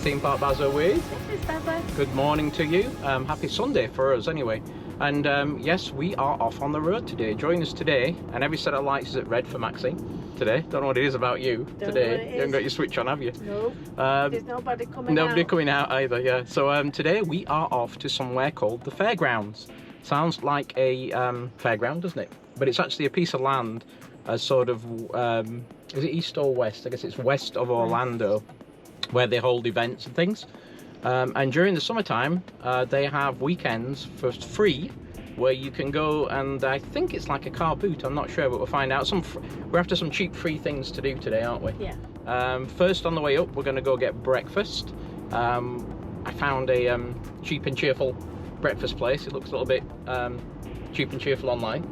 Maxine Bazo with. This is Baba. Good morning to you. Happy Sunday for us anyway. And yes, we are off on the road today. Join us today, and every set of lights is at red for Maxine today. Don't know what it is about you today. You haven't got your switch on, have you? No. There's nobody coming out. Nobody coming out either, yeah. So today we are off to somewhere called the Fairgrounds. Sounds like a fairground, doesn't it? But it's actually a piece of land as sort of, is it east or west? I guess it's west of Orlando, where they hold events and things. And during the summertime, they have weekends for free where you can go, and I think it's like a car boot, I'm not sure, but we'll find out. We're after some cheap free things to do today, aren't we? Yeah. First, on the way up, we're going to go get breakfast. I found a cheap and cheerful breakfast place. It looks a little bit cheap and cheerful online.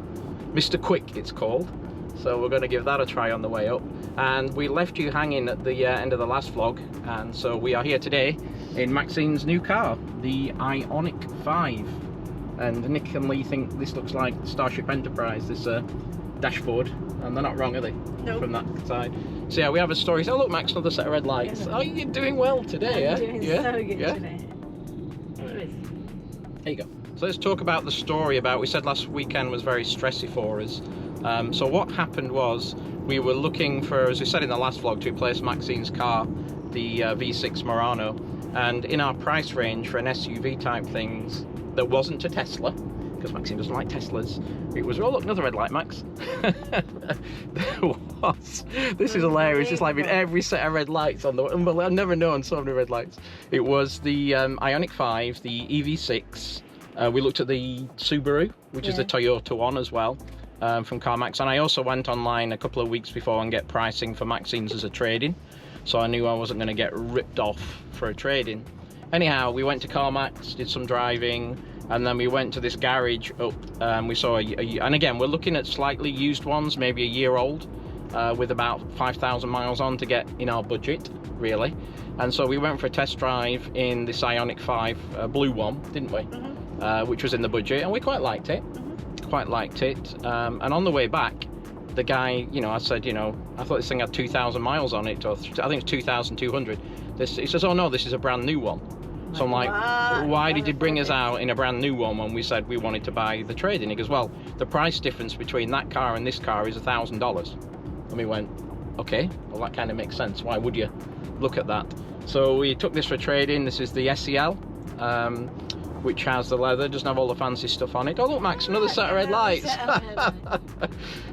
Mr. Quick, it's called. So we're going to give that a try on the way up. And we left you hanging at the end of the last vlog, and so we are here today in Maxine's new car, the Ioniq 5. And Nick and Lee think this looks like Starship Enterprise, this dashboard, and they're not wrong, are they? Nope. From that side. So yeah, we have a story. So look, Max, another set of red lights. Yeah. Oh, you're doing well today, I'm yeah? doing Yeah? so good Yeah? today. There you go. So let's talk about the story about, we said last weekend was very stressy for us. So what happened was, we were looking for, as we said in the last vlog, to replace Maxine's car, the V6 Murano, and in our price range for an SUV type things, there wasn't a Tesla, because Maxine doesn't like Teslas. It was, oh look, another red light, Max. There was. This is hilarious, just like with every set of red lights on the, I've never known so many red lights. It was the Ioniq 5, the EV6. We looked at the Subaru, which is the Toyota one as well. From CarMax, and I also went online a couple of weeks before and get pricing for Maxine's as a trade-in, so I knew I wasn't going to get ripped off for a trade-in. Anyhow, we went to CarMax, did some driving, and then we went to this garage up, we saw and again, we're looking at slightly used ones, maybe a year old, with about 5,000 miles on to get in our budget, really. And so we went for a test drive in this Ioniq 5 blue one, didn't we? Mm-hmm. Which was in the budget, and we quite liked it. Quite liked it, and on the way back, the guy, you know, I said, you know, I thought this thing had 2,000 miles on it, or I think it's 2,200. He says, oh no, this is a brand new one. So I'm like, why did you bring us out in a brand new one when we said we wanted to buy the trade-in? He goes, well, the price difference between that car and this car is $1,000. And we went, okay, well that kind of makes sense. Why would you look at that? So we took this for trade-in. This is the SEL. Which has the leather, doesn't have all the fancy stuff on it. Oh look, Max, another set of red lights.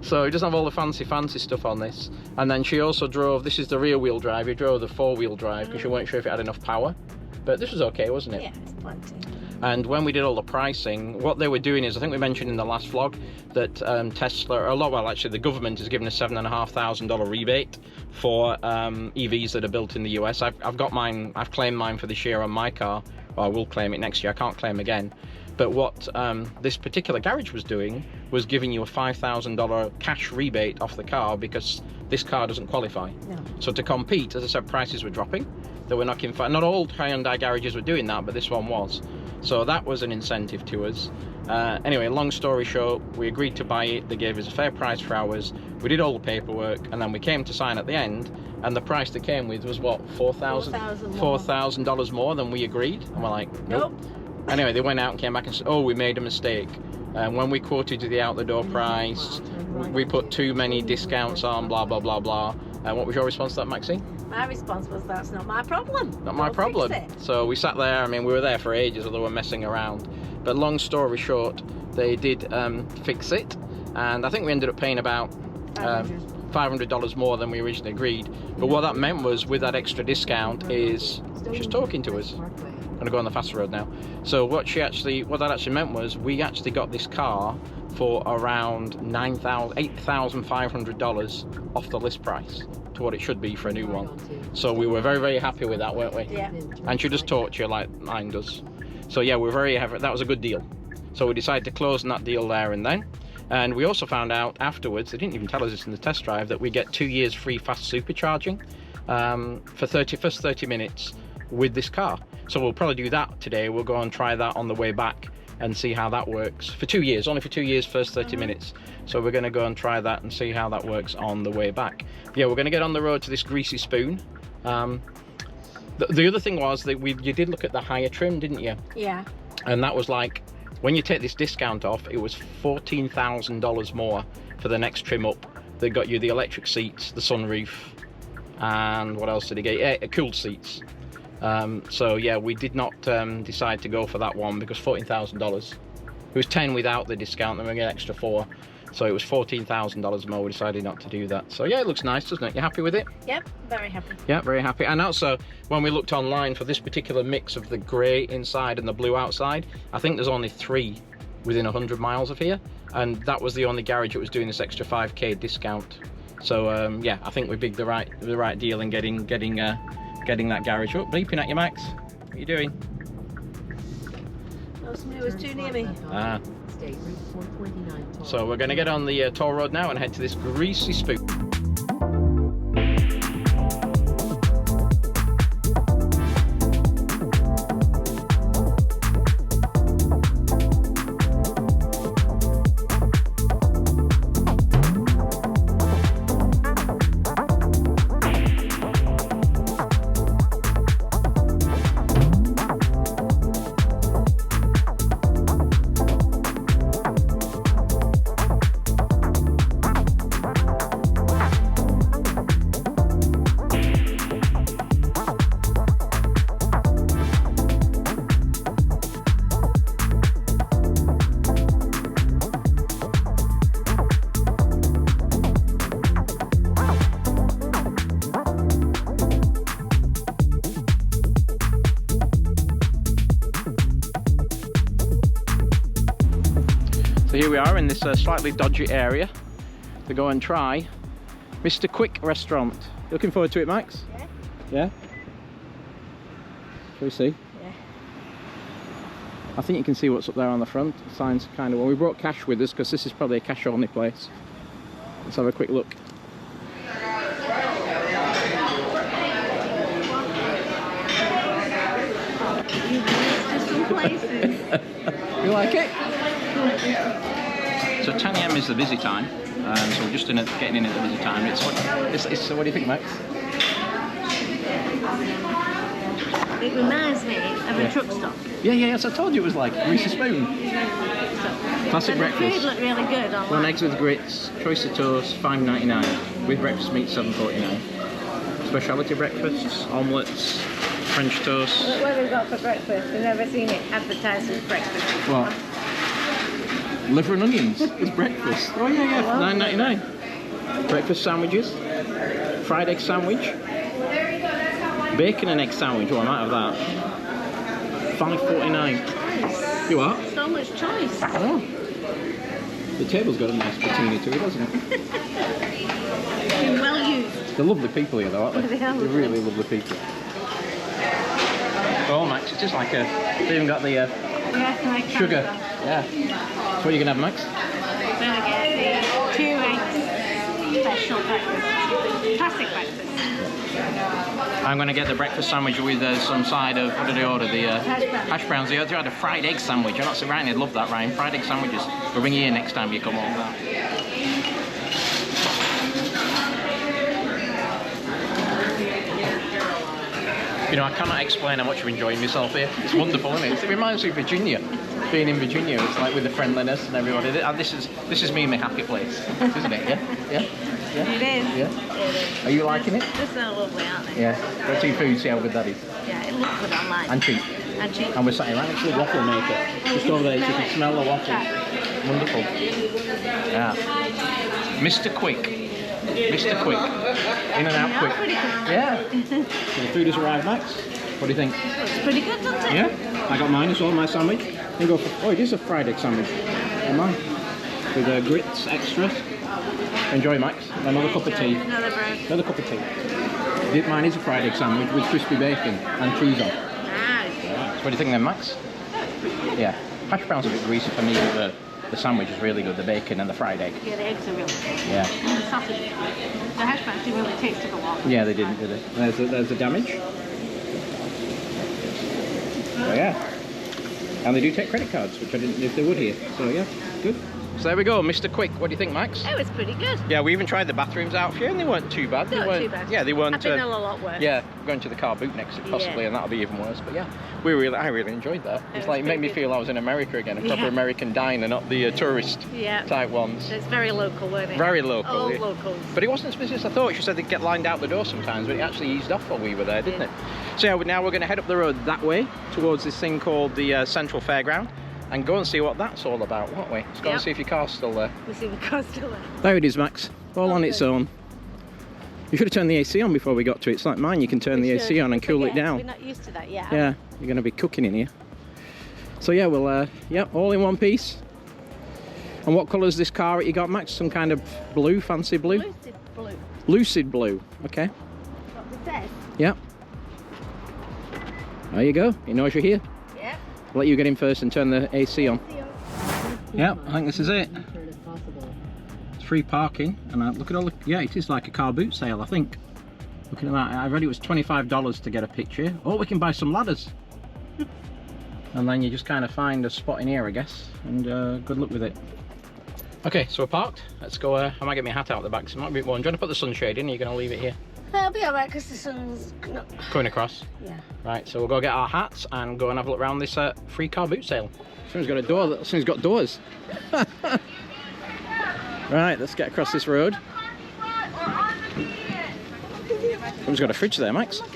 So it doesn't have all the fancy stuff on this. And then she also drove, this is the rear wheel drive, you drove the 4-wheel drive because you weren't sure if it had enough power. But this was okay, wasn't it? Yeah, it's plenty. And when we did all the pricing, what they were doing is, I think we mentioned in the last vlog, that Tesla, well actually the government has given a $7,500 rebate for EVs that are built in the US. I've got mine, I've claimed mine for this year on my car. Well, I will claim it next year, I can't claim again. But what this particular garage was doing was giving you a $5,000 cash rebate off the car because this car doesn't qualify. No. So to compete, as I said, prices were dropping. They were knocking, not all Hyundai garages were doing that, but this one was. So that was an incentive to us. Anyway, long story short, we agreed to buy it. They gave us a fair price for ours. We did all the paperwork, and then we came to sign at the end, and the price they came with was what, $4,000 more than we agreed. And we're like, nope. Anyway, they went out and came back and said, oh, we made a mistake. And when we quoted you the out the door price, we put too many discounts on, blah blah blah blah. And what was your response to that, Maxine? My response was, that's not my problem. Not my problem. So we sat there, I mean, we were there for ages, although we were messing around. But long story short, they did fix it, and I think we ended up paying about $500 more than we originally agreed. But what that meant was, with that extra discount, is she's talking to us. I'm gonna go on the faster road now. So what that actually meant was, we actually got this car for around $8,500 off the list price to what it should be for a new one. So we were very, very happy with that, weren't we? Yeah. And she just talked to you like mine does. So yeah, we're very happy. That was a good deal. So we decided to close on that deal there and then. And we also found out afterwards, they didn't even tell us this in the test drive, that we get 2 years free fast supercharging for first 30 minutes with this car. So we'll probably do that today. We'll go and try that on the way back and see how that works for 2 years, only for 2 years, first 30 minutes. So we're going to go and try that and see how that works on the way back. Yeah, we're going to get on the road to this Greasy Spoon. The other thing was that you did look at the higher trim, didn't you? Yeah. And that was like, when you take this discount off, it was $14,000 more for the next trim up. They got you the electric seats, the sunroof, and what else did they get? Yeah, cooled seats. So yeah, we did not decide to go for that one because $14,000. It was 10 without the discount, then we get an extra 4. So it was $14,000 more. We decided not to do that. So yeah, it looks nice, doesn't it? You happy with it? Yep, very happy. Yeah, very happy. And also, when we looked online for this particular mix of the grey inside and the blue outside, I think there's only 3 within 100 miles of here. And that was the only garage that was doing this extra 5k discount. So yeah, I think we bigged the right deal in getting that garage up. Bleeping at you, Max. What are you doing? Oh, somebody was too near me. Ah. So we're going to get on the toll road now and head to this greasy spook. So here we are in this slightly dodgy area to go and try Mr. Quick restaurant. Looking forward to it, Max? Yeah. Yeah? Shall we see? Yeah. I think you can see what's up there on the front. The sign's kind of, well, we brought cash with us because this is probably a cash only place. Let's have a quick look. You like it? So 10 AM is the busy time, so we're just getting in at the busy time. So what do you think, Max? It reminds me of a truck stop. Yeah, yes, I told you it was like greasy spoon. Classic breakfast. The food looked really good online. 1 eggs with grits, choice of toast, $5.99. With breakfast meat, $7.49. Speciality breakfasts, omelettes, French toast. Look what we've got for breakfast. We've never seen it advertised as breakfast. What? Liver and onions is breakfast. Oh yeah, $9.99. Breakfast sandwiches, fried egg sandwich, bacon and egg sandwich. Oh, I might have that. $5.49. You what? So much choice. Oh. The table's got a nice patina to it, doesn't it? Been well used. They're lovely people here, though, aren't they? They are lovely. They're really lovely people. Oh, Max, it's just like a. They even got the sugar. Yeah. So what are you gonna have, Max? I'm gonna get the 2 eggs special breakfast, classic breakfast. I'm gonna get the breakfast sandwich with some side of, what did I order? The hash browns. They had a fried egg sandwich. I'm not so Ryan, I'd love that, Ryan. Fried egg sandwiches. We'll bring you here next time you come over. You know, I cannot explain how much I'm enjoying myself here. It's wonderful, isn't it? It reminds me of Virginia. Being in Virginia, it's like with the friendliness and everybody. This is me in my happy place, isn't it? Yeah? It is. Yeah? It is. Are you liking it? They're so lovely, aren't they? Yeah. Go to your food, see how good that is. Yeah, it looks good online. And cheap. And cheap. And we're sat here right next to the waffle maker. Just over there, so you can smell the waffle. Wonderful. Yeah. Mr. Quick. Mr. Quick. In and out quick. Yeah. So the food has arrived, Max. What do you think? It's pretty good, doesn't it? Yeah. I got mine as well, my sandwich. You go for, oh, it is a fried egg sandwich. And mine. With grits, extra. Enjoy, Max. Another cup of tea. Another bread. Another cup of tea. Mine is a fried egg sandwich with crispy bacon and cheese on. Nice. So what do you think then, Max? Yeah. Hash browns are a bit greasy for me, but the sandwich is really good, the bacon and the fried egg. Yeah, the eggs are really good. Yeah. And the sausage. The hash browns didn't really taste of a lot. Yeah, they didn't, did they? There's the damage. Oh yeah. And they do take credit cards, which I didn't know if they would here. So yeah, good. So there we go, Mr. Quick. What do you think, Max? It was pretty good. Yeah, we even tried the bathrooms out for you, and they weren't too bad. They weren't too bad. Yeah, they weren't. I think they're a lot worse. Yeah, going to the car boot next possibly, and that'll be even worse. But yeah, I really enjoyed that. It's like it made me feel I was in America again, a proper American diner, not the tourist type ones. It's very local, weren't it? Very local. All locals. But it wasn't as busy as I thought. She said they'd get lined out the door sometimes, but it actually eased off while we were there, didn't it? So yeah, now we're going to head up the road that way towards this thing called the Central Fairground and go and see what that's all about, won't we? Let's go and see if your car's still there. We'll see if the car's still there. There it is, Max. All on its own. You should have turned the AC on before we got to it. It's like mine, you can turn the AC on and cool it down. We're not used to that yet. Yeah, you're going to be cooking in here. So yeah, we'll, all in one piece. And what colour is this car that you got, Max? Some kind of blue, fancy blue? Lucid blue. Lucid blue, okay. What it says. Yep. There you go, he knows you're here. Yep. I'll let you get in first and turn the AC on. Yep, I think this is it. It's free parking, and look at all the, yeah, it is like a car boot sale, I think. Looking at that, I read it was $25 to get a picture. Oh, we can buy some ladders. And then you just kind of find a spot in here, I guess, and good luck with it. Okay, so we're parked. Let's go. I might get my hat out the back, because it might be a bit warm. Do you want to put the sunshade in, or are you going to leave it here? It'll be alright, because the sun's going across? Yeah. Right, so we'll go get our hats and go and have a look around this free car boot sale. Someone's got a door, someone's got doors. Right, let's get across this road. Someone's got a fridge there, Max. Oh,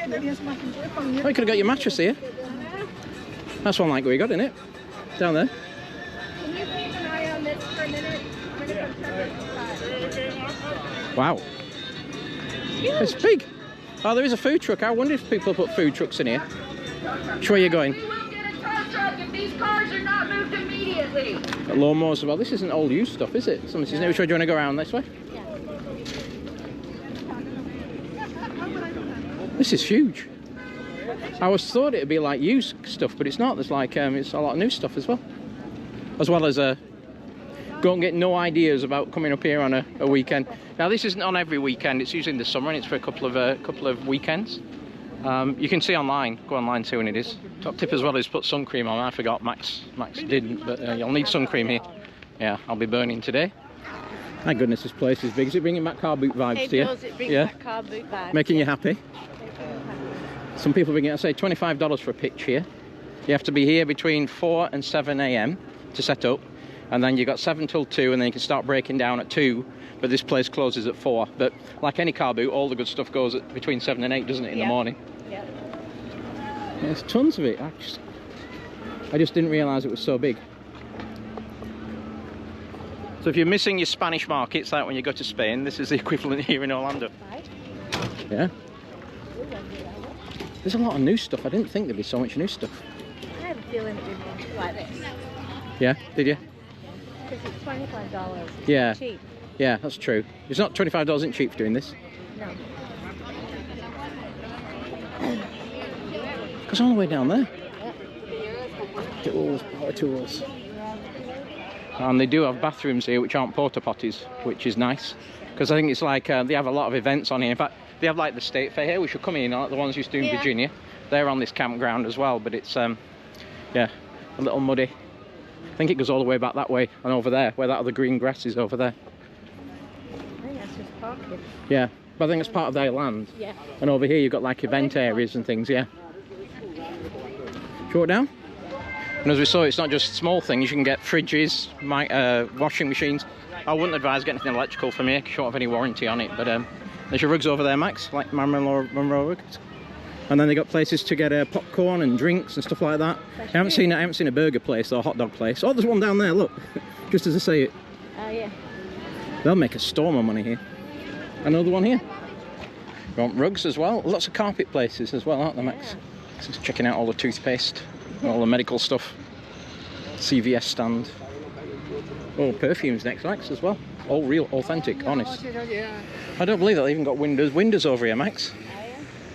you could have got your mattress here. That's one like we got, isn't it? Down there. Can you keep an eye on this for a minute? I'm going to go check it. Wow. It's big. Oh, there is a food truck. I wonder if people put food trucks in here. Which way are you going? We will get a tow truck if these cars are not moved immediately. Got lawnmowers as well. This isn't old used stuff, is it? Someone says, no. Which way do you want to go around? This way? Yeah. This is huge. I always thought it'd be like used stuff, but it's not. There's like, it's a lot of new stuff as well. As well as go and get no ideas about coming up here on a weekend. Now this isn't on every weekend, it's usually in the summer and it's for a couple of weekends. You can see online, go online, see when it is. Top tip as well is put sun cream on. I forgot, Max didn't, but you'll need sun cream here. Yeah, I'll be burning today. My goodness, this place is big. Is it bringing back car boot vibes to you? It brings back car boot vibes. Making you happy? Some people bring it, I say $25 for a pitch here. You have to be here between 4 and 7 AM to set up. And then you've got 7 till 2, and then you can start breaking down at 2, but this place closes at 4. But like any car boot, all the good stuff goes at between 7 and 8, doesn't it, in the morning? Yeah. There's tons of it. I just didn't realise it was so big. So if you're missing your Spanish markets, like when you go to Spain, this is the equivalent here in Orlando. Right. Yeah. There's a lot of new stuff. I didn't think there'd be so much new stuff. I have a feeling it would be like this. Yeah, did you? Because it's $25. Yeah. It's cheap. Yeah, that's true. It's not $25 isn't cheap for doing this. No. Goes all the way down there. Yep. Tools, power tools. And they do have bathrooms here which aren't porta potties, which is nice. Because I think it's like they have a lot of events on here. In fact, they have like the state fair here, which should come in, like the ones used to do in Virginia. They're on this campground as well, but it's yeah, a little muddy. I think it goes all the way back that way and over there, where that other green grass is over there. I think that's just parking. Yeah, but I think it's part of their land. Yeah. And over here you've got like event areas and things, yeah. Short down? And as we saw, it's not just small things. You can get fridges, washing machines. I wouldn't advise getting anything electrical from here, short of any warranty on it. But there's your rugs over there, Max, like Marilyn Monroe rugs. And then they got places to get popcorn and drinks and stuff like that. I haven't seen a burger place or a hot dog place. Oh, there's one down there. Look, just as I say it. Oh yeah. They'll make a storm of money here. Another one here. You want rugs as well? Lots of carpet places as well, aren't there, Max? Just checking out all the toothpaste, all the medical stuff. CVS stand. Oh, perfumes next, Max, as well. All real, authentic, honest. I don't believe that they even got windows over here, Max.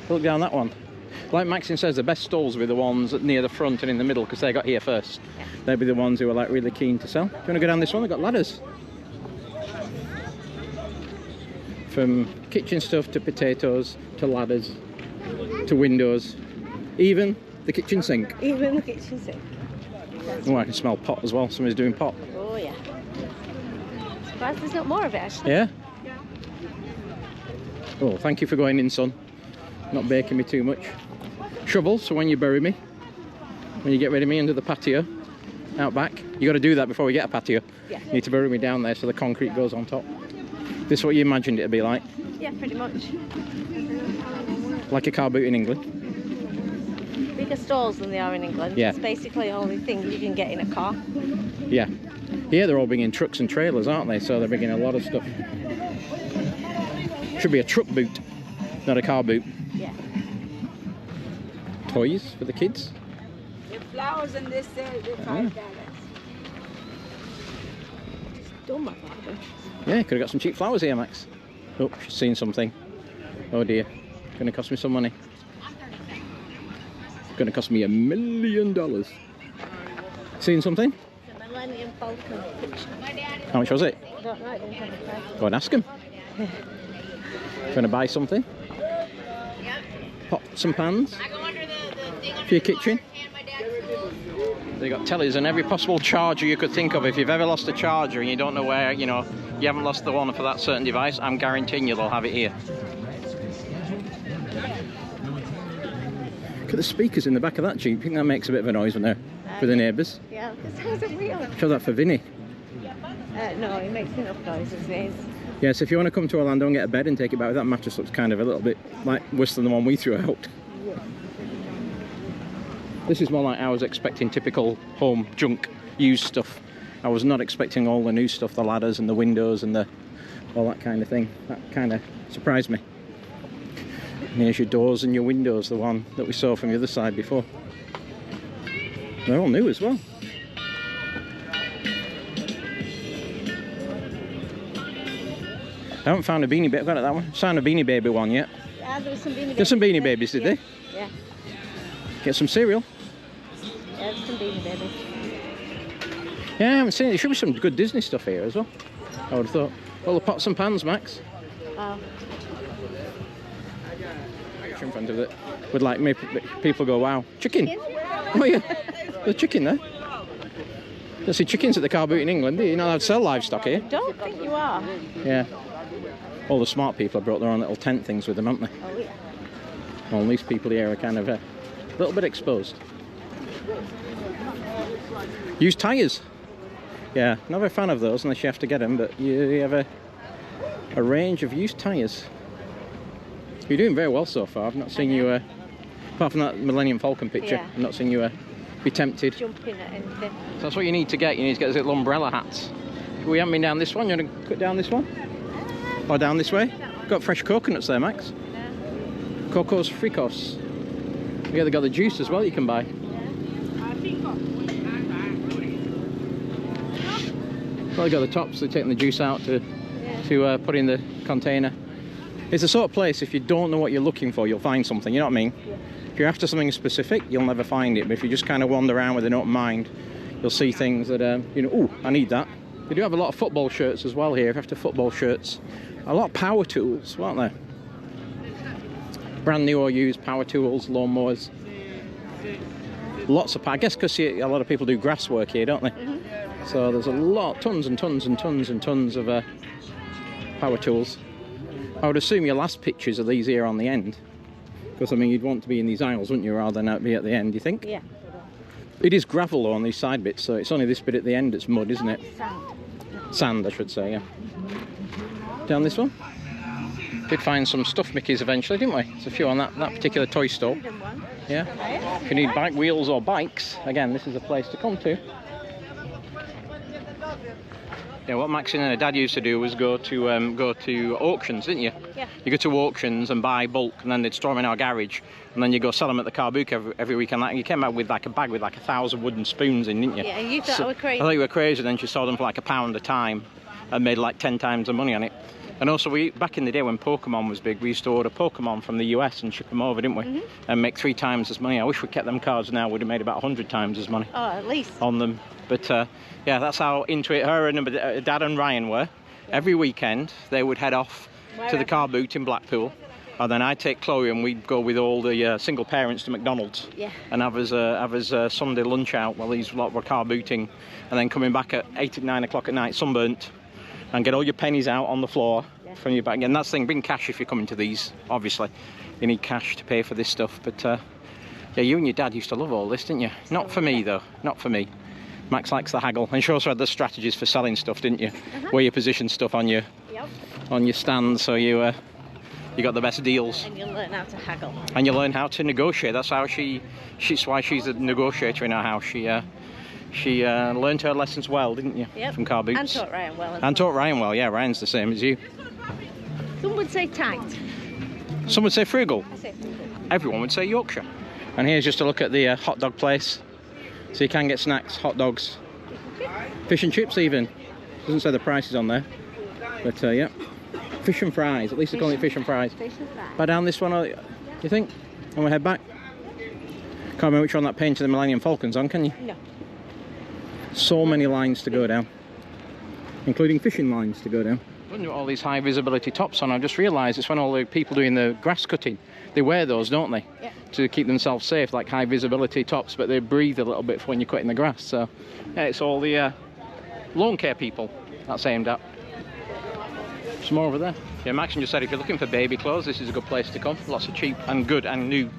Look down that one. Like Maxine says, the best stalls will be the ones near the front and in the middle, because they got here first. They'll be the ones who are like really keen to sell. Do you want to go down this one? They've got ladders. From kitchen stuff to potatoes to ladders to windows, even the kitchen sink. Even the kitchen sink. Oh, I can smell pot as well. Somebody's doing pot. Oh yeah. surprised there's not more of it actually. Yeah. Oh, thank you for going in, son. Not baking me too much. Shovel, so when you bury me, when you get rid of me under the patio, out back, you got to do that before we get a patio. Yeah. You need to bury me down there so the concrete goes on top. This is what you imagined it'd be like? Yeah, pretty much. Like a car boot in England? Bigger stalls than they are in England. Yeah. It's basically the only thing you can get in a car. Yeah. Here they're all bringing trucks and trailers, aren't they? So they're bringing a lot of stuff. Should be a truck boot, not a car boot. Yeah. Toys for the kids. The flowers in this they're $5. It's dumb, I thought. Yeah, could have got some cheap flowers here, Max. Oh, she's seen something. Oh dear. Gonna cost me some money. Gonna cost me $1 million. Seen something? The Millennium Falcon picture. How much was it? I don't know, I didn't have a price. Go and ask him. Gonna buy something? Pots and pans for your kitchen. They got tellers and every possible charger you could think of. If you've ever lost a charger and you don't know where, you know, you haven't lost the one for that certain device, I'm guaranteeing you they'll have it here. Look at the speakers in the back of that Jeep. I think that makes a bit of a noise when they're for the neighbours. Yeah, because it's real. Show that for Vinny. No, it makes enough noise as it is. Yes, if you want to come to Orlando and get a bed and take it back, that mattress looks kind of a little bit like worse than the one we threw out. Yeah. This is more like I was expecting typical home junk used stuff. I was not expecting all the new stuff, the ladders and the windows and all that kind of thing. That kind of surprised me. And here's your doors and your windows, the one that we saw from the other side before. They're all new as well. I haven't found a Beanie Baby. I've got that one. Found a Beanie Baby one yet. Yeah, there was some Beanie Babies. Get some Beanie Babies, did they? Yeah. Get some cereal. Yeah, there's some Beanie Babies. Yeah, I haven't seen it. There should be some good Disney stuff here as well. I would have thought. All the pots and pans, Max. Oh. In front of it. Would like make people go, wow. Chicken. Oh yeah. There's chicken there. You don't see chickens at the car boot in England, do you? You're not allowed to sell livestock here. Don't think you are. Yeah. All the smart people have brought their own little tent things with them, haven't they? Oh yeah. Well, these people here are kind of a little bit exposed. Used tyres. Yeah, not a fan of those unless you have to get them, but you have a range of used tyres. You're doing very well so far. I've not seen you, apart from that Millennium Falcon picture, Yeah. I've not seen you be tempted. Jumping at anything. So that's what you need to get. You need to get those little umbrella hats. We haven't been down this one. You want to cut down this one? Or down this way? Got fresh coconuts there, Max. Cocos fricos. Yeah, they got the juice as well you can buy. Well, they got the tops. They're taking the juice out to put in the container. It's the sort of place, if you don't know what you're looking for, you'll find something, you know what I mean? Yeah. If you're after something specific, you'll never find it, but if you just kind of wander around with an open mind, you'll see things that, you know, oh, I need that. They do have a lot of football shirts as well here, after football shirts. A lot of power tools, aren't there? Brand new or used power tools, lawnmowers. Lots of, I guess because a lot of people do grass work here, don't they? Mm-hmm. So there's a lot, tons and tons and tons and tons of power tools. I would assume your last pictures are these here on the end. Because, I mean, you'd want to be in these aisles, wouldn't you, rather than be at the end, do you think? Yeah. It is gravel, though, on these side bits, so it's only this bit at the end that's mud, isn't it? Sand. Sand, I should say, yeah. Down this one. Did find some stuffed Mickeys eventually, didn't we? There's a few on that particular toy store. Yeah. If you need bike wheels or bikes, again, this is a place to come to. Yeah, what Maxine and her dad used to do was go to auctions, didn't you? Yeah. You go to auctions and buy bulk, and then they'd store them in our garage, and then you go sell them at the car boot every weekend. And you came out with like a bag with like 1,000 wooden spoons in, didn't you? Yeah, you thought I was crazy. I thought you were crazy. Then she sold them for like £1 a time, and made like 10 times the money on it. And also, back in the day when Pokemon was big, we used to order Pokemon from the US and ship them over, didn't we? Mm-hmm. And make 3 times as money. I wish we kept them cards now. We'd have made about 100 times as money. Oh, at least. On them. But yeah, that's how into it her and Dad and Ryan were. Yeah. Every weekend they would head off to the car boot in Blackpool, and then I'd take Chloe and we'd go with all the single parents to McDonald's. Yeah. And have us Sunday lunch out while these lot were car booting, and then coming back at 8 or 9 o'clock at night sunburnt, and get all your pennies out on the floor from your bag. And that's the thing, bring cash if you're coming to these, obviously. You need cash to pay for this stuff. But yeah, you and your dad used to love all this, didn't you? Not for me though, not for me. Max likes the haggle. And she also had the strategies for selling stuff, didn't you? Where you position stuff on your stand, so you got the best deals. And you learn how to haggle. And you learn how to negotiate. That's how she's why she's a negotiator in our house. She learned her lessons well, didn't you? Yep. From car boots. And taught Ryan well. And taught Ryan well, yeah. Ryan's the same as you. Some would say tight. Some would say frugal. I say frugal. Everyone would say Yorkshire. And here's just a look at the hot dog place. So you can get snacks, hot dogs, fish and chips even. Doesn't say the prices on there. But yeah. Fish and fries, at least they're calling it fish and fries. Fish and fries. Buy down this one, you think? And we'll head back. Can't remember which one that painted the Millennium Falcon's on, can you? No. So many lines to go down, including fishing lines to go down. When all these high visibility tops on, I just realised it's when all the people doing the grass cutting, they wear those, don't they? Yeah. To keep themselves safe, like high visibility tops, but they breathe a little bit for when you're cutting the grass. So yeah, it's all the lawn care people that's aimed at. Some more over there. Yeah, Maxine just said if you're looking for baby clothes, this is a good place to come. Lots of cheap and good and new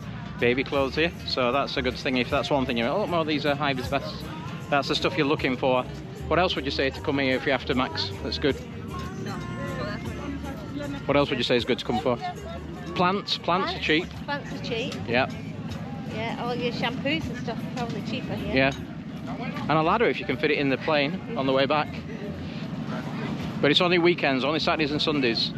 baby clothes here. So that's a good thing. If that's one thing, you're like, oh, more of these are high vis vests. That's the stuff you're looking for. What else would you say to come here if you're after Max? That's good. What else would you say is good to come for? Plants are cheap. Plants are cheap. Yeah. Yeah, all your shampoos and stuff are probably cheaper here. Yeah. And a ladder if you can fit it in the plane on the way back. But it's only weekends, only Saturdays and Sundays.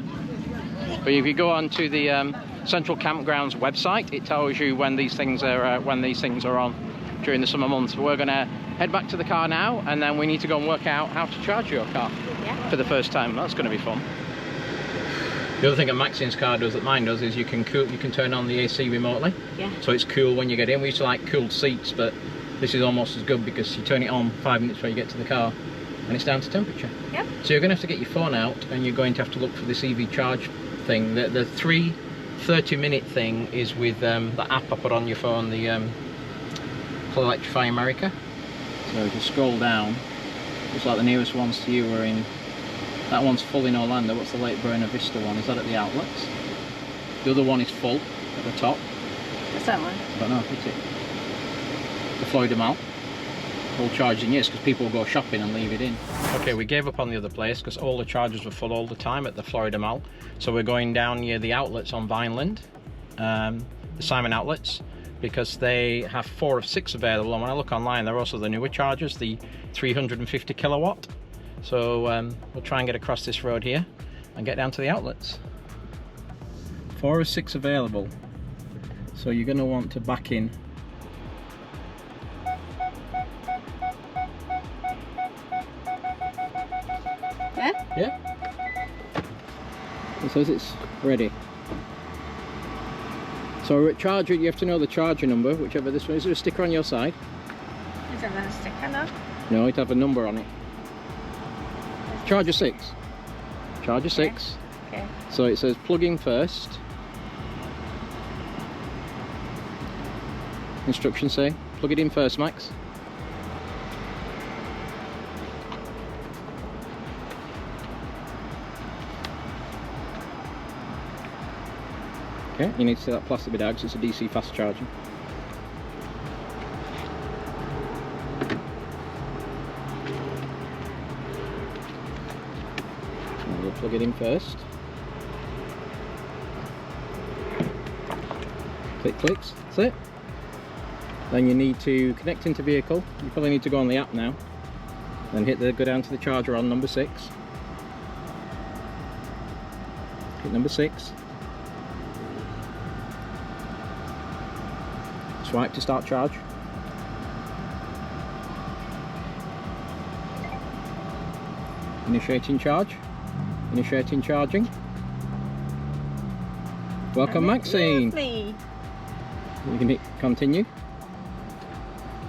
But if you go on to the Central Campgrounds website, it tells you when these things are on during the summer months. But we're going to head back to the car now, and then we need to go and work out how to charge your car for the first time. That's going to be fun. The other thing that Maxine's car does that mine does is you can turn on the AC remotely. Yeah. So it's cool when you get in. We used to like cooled seats, but this is almost as good because you turn it on 5 minutes before you get to the car, and it's down to temperature. Yep. So you're going to have to get your phone out, and you're going to have to look for this EV charge thing. The 30-minute thing is with the app I put on your phone, the called Electrify America. So if you scroll down, looks like the nearest ones to you are in. That one's full in Orlando. What's the Lake Buena Vista one? Is that at the outlets? The other one is full at the top. What's that one? I don't know, is it? The Florida Mall. All charged in, yes, because people will go shopping and leave it in. Okay, we gave up on the other place because all the chargers were full all the time at the Florida Mall. So we're going down near the outlets on Vineland, the Simon outlets, because they have 4 of 6 available. And when I look online, they're also the newer chargers, the 350 kilowatt. So we'll try and get across this road here and get down to the outlets. 4 of 6 available. So you're going to want to back in. Yeah? It says it's ready. So at charger, you have to know the charger number, whichever this one is. Is there a sticker on your side? Is there a sticker now? No, it'd have a number on it. Charger 6. Charger 6. Okay. So it says plug in first. Instructions say plug it in first, Max. Okay, you need to see that plastic bit out because it's a DC fast charging. We'll plug it in first. Clicks, that's it. Then you need to connect into vehicle. You probably need to go on the app now. Then go down to the charger on number 6. Hit number 6. Swipe to start charge. Initiating charge. Initiating charging. Welcome, Maxine. Lovely. You can hit continue.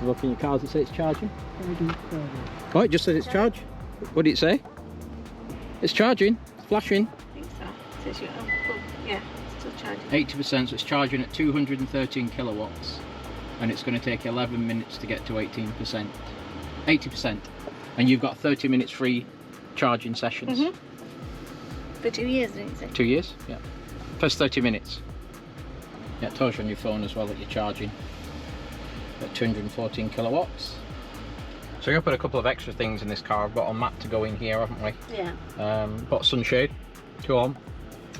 Look in your car, does it say it's charging? Oh, it just says it's charged. What did it say? It's charging. It's flashing. I think so. It says yeah, it's still charging. 80%, so it's charging at 213 kilowatts. And it's going to take 11 minutes to get to 18%. 80%. And you've got 30 minutes free charging sessions. For 2 years, didn't you say? 2 years, yeah. First 30 minutes. Yeah, it tells you on your phone as well that you're charging at 214 kilowatts. So we're going to put a couple of extra things in this car. I've got a mat to go in here, haven't we? Yeah. Got sunshade, go on.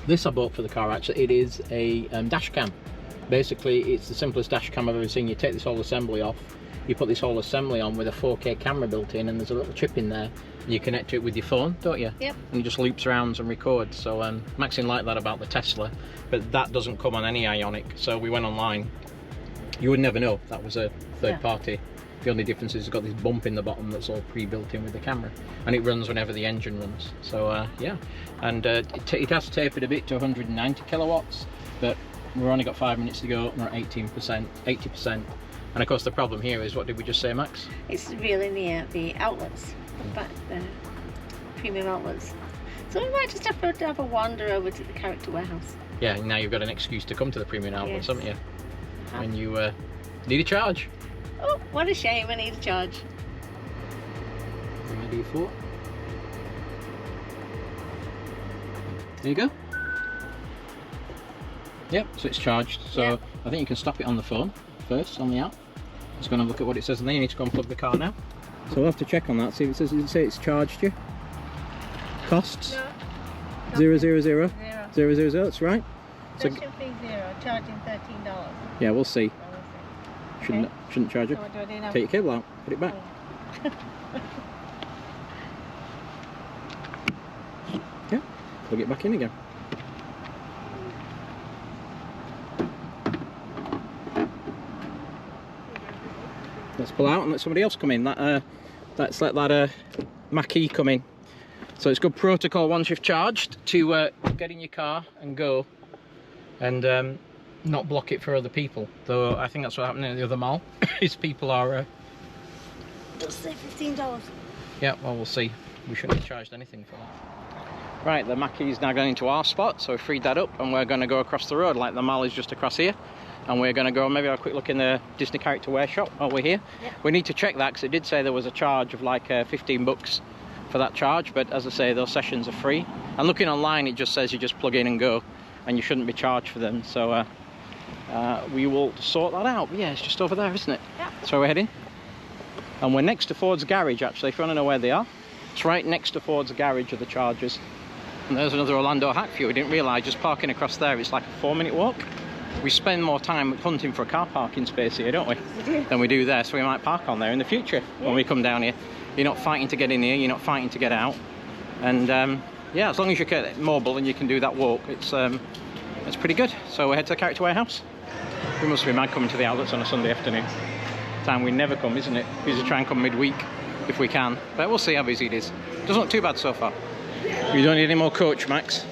This I bought for the car actually. It is a dash cam. Basically, it's the simplest dash cam I've ever seen. You take this whole assembly off, you put this whole assembly on with a 4K camera built in, and there's a little chip in there. And you connect it with your phone, don't you? Yep. And it just loops around and records. So Maxine liked that about the Tesla, but that doesn't come on any Ioniq. So we went online. You would never know that was a third party. The only difference is it's got this bump in the bottom that's all pre-built in with the camera, and it runs whenever the engine runs. So yeah, and it has tapered a bit to 190 kilowatts, but we've only got 5 minutes to go, and we're at 18%, 80%. And of course the problem here is, what did we just say, Max? It's really near the outlets, but the premium outlets. So we might just have to have a wander over to the character warehouse. Yeah, now you've got an excuse to come to the premium outlets, haven't you? When you need a charge. Oh, what a shame, I need a charge. Ready for? There you go. Yep, so it's charged. So I think you can stop it on the phone first, on the app. Just going to look at what it says, and then you need to go and plug the car now. So we'll have to check on that, see if it says, does it say it's charged you? Costs? No. 000? 000, that's right. So should be 0, charging $13. Yeah, we'll see. Okay. Shouldn't charge it. So what do I do now? Take your cable out, put it back. Yeah, plug it back in again. Let's pull out and let somebody else come in. Let's let that Maxine come in. So it's good protocol once you've charged to get in your car and go, and not block it for other people. Though I think that's what happened in the other mall. Is people are It'll say $15. yeah, well, we'll see. We shouldn't have charged anything for that. Right, the Mackey's now going into our spot, so we freed that up, and we're going to go across the road. Like, the mall is just across here, and we're going to go maybe have a quick look in the Disney character wear shop while we're here. We need to check that, because it did say there was a charge of like 15 bucks for that charge, but as I say, those sessions are free. And looking online, it just says you just plug in and go, and you shouldn't be charged for them. So we will sort that out. But yeah, it's just over there, isn't it? Yeah. So we're heading, and we're next to Ford's garage. Actually, if you want to know where they are, it's right next to Ford's garage of the Chargers. And there's another Orlando hack for you. We didn't realise, just parking across there, it's like a 4-minute walk. We spend more time hunting for a car parking space here, don't we? We do. Than we do there, so we might park on there in the future when we come down here. You're not fighting to get in here, you're not fighting to get out. And yeah, as long as you're mobile and you can do that walk, it's pretty good. So we'll head to the character warehouse. We must be mad coming to the outlets on a Sunday afternoon. Time we never come, isn't it? We usually try and come midweek if we can, but we'll see how busy it is. Doesn't look too bad so far. You don't need any more coach, Max.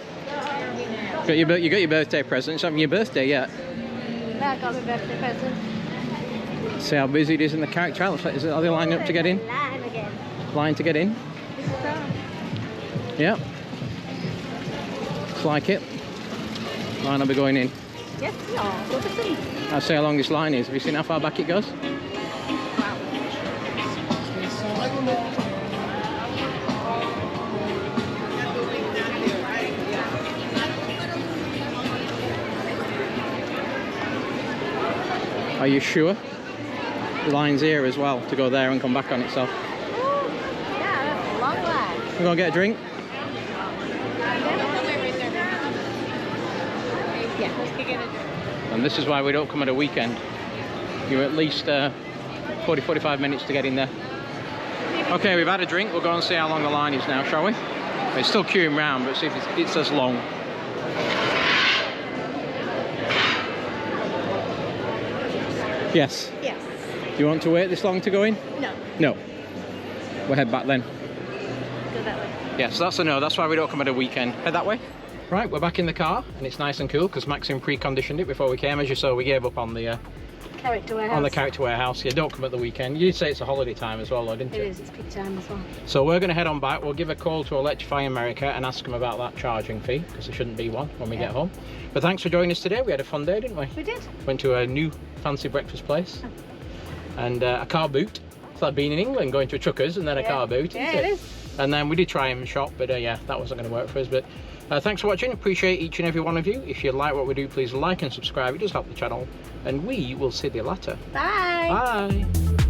You got your birthday present. You haven't your birthday yet. Yeah, I got my birthday present. See how busy it is in the character outlets. Are they lining up to get in? Line again. Line to get in? Yeah. Looks like it. Line will be going in. Yes, we are. Go to see. I'll see how long this line is. Have you seen how far back it goes? Are you sure? The line's here as well, to go there and come back on itself. Oh, yeah, that's a long line. We're going to get a drink? Yeah, let's get a drink. And this is why we don't come at a weekend. You're at least 40-45 minutes to get in there. Okay, we've had a drink. We'll go and see how long the line is now, shall we? It's still queuing round, but see if it's as long. Yes. Yes. Do you want to wait this long to go in? No. No. We'll head back then. Go that way. Yeah, so that's a no. That's why we don't come at a weekend. Head that way. Right, we're back in the car, and it's nice and cool because Maxine pre-conditioned it before we came. As you saw, we gave up on the character warehouse. On the character warehouse. Yeah, don't come at the weekend. You did say it's a holiday time as well, though, didn't you? It is. It's peak time as well. So we're going to head on back. We'll give a call to Electrify America and ask them about that charging fee, because there shouldn't be one when we get home. But thanks for joining us today. We had a fun day, didn't we? We did. Went to a new fancy breakfast place and a car boot. It's like being in England, going to a trucker's and then a car boot. Yeah, isn't it is. And then we did try and shop, but yeah, that wasn't going to work for us. But thanks for watching. Appreciate each and every one of you. If you like what we do, please like and subscribe. It does help the channel. And we will see you later. Bye. Bye.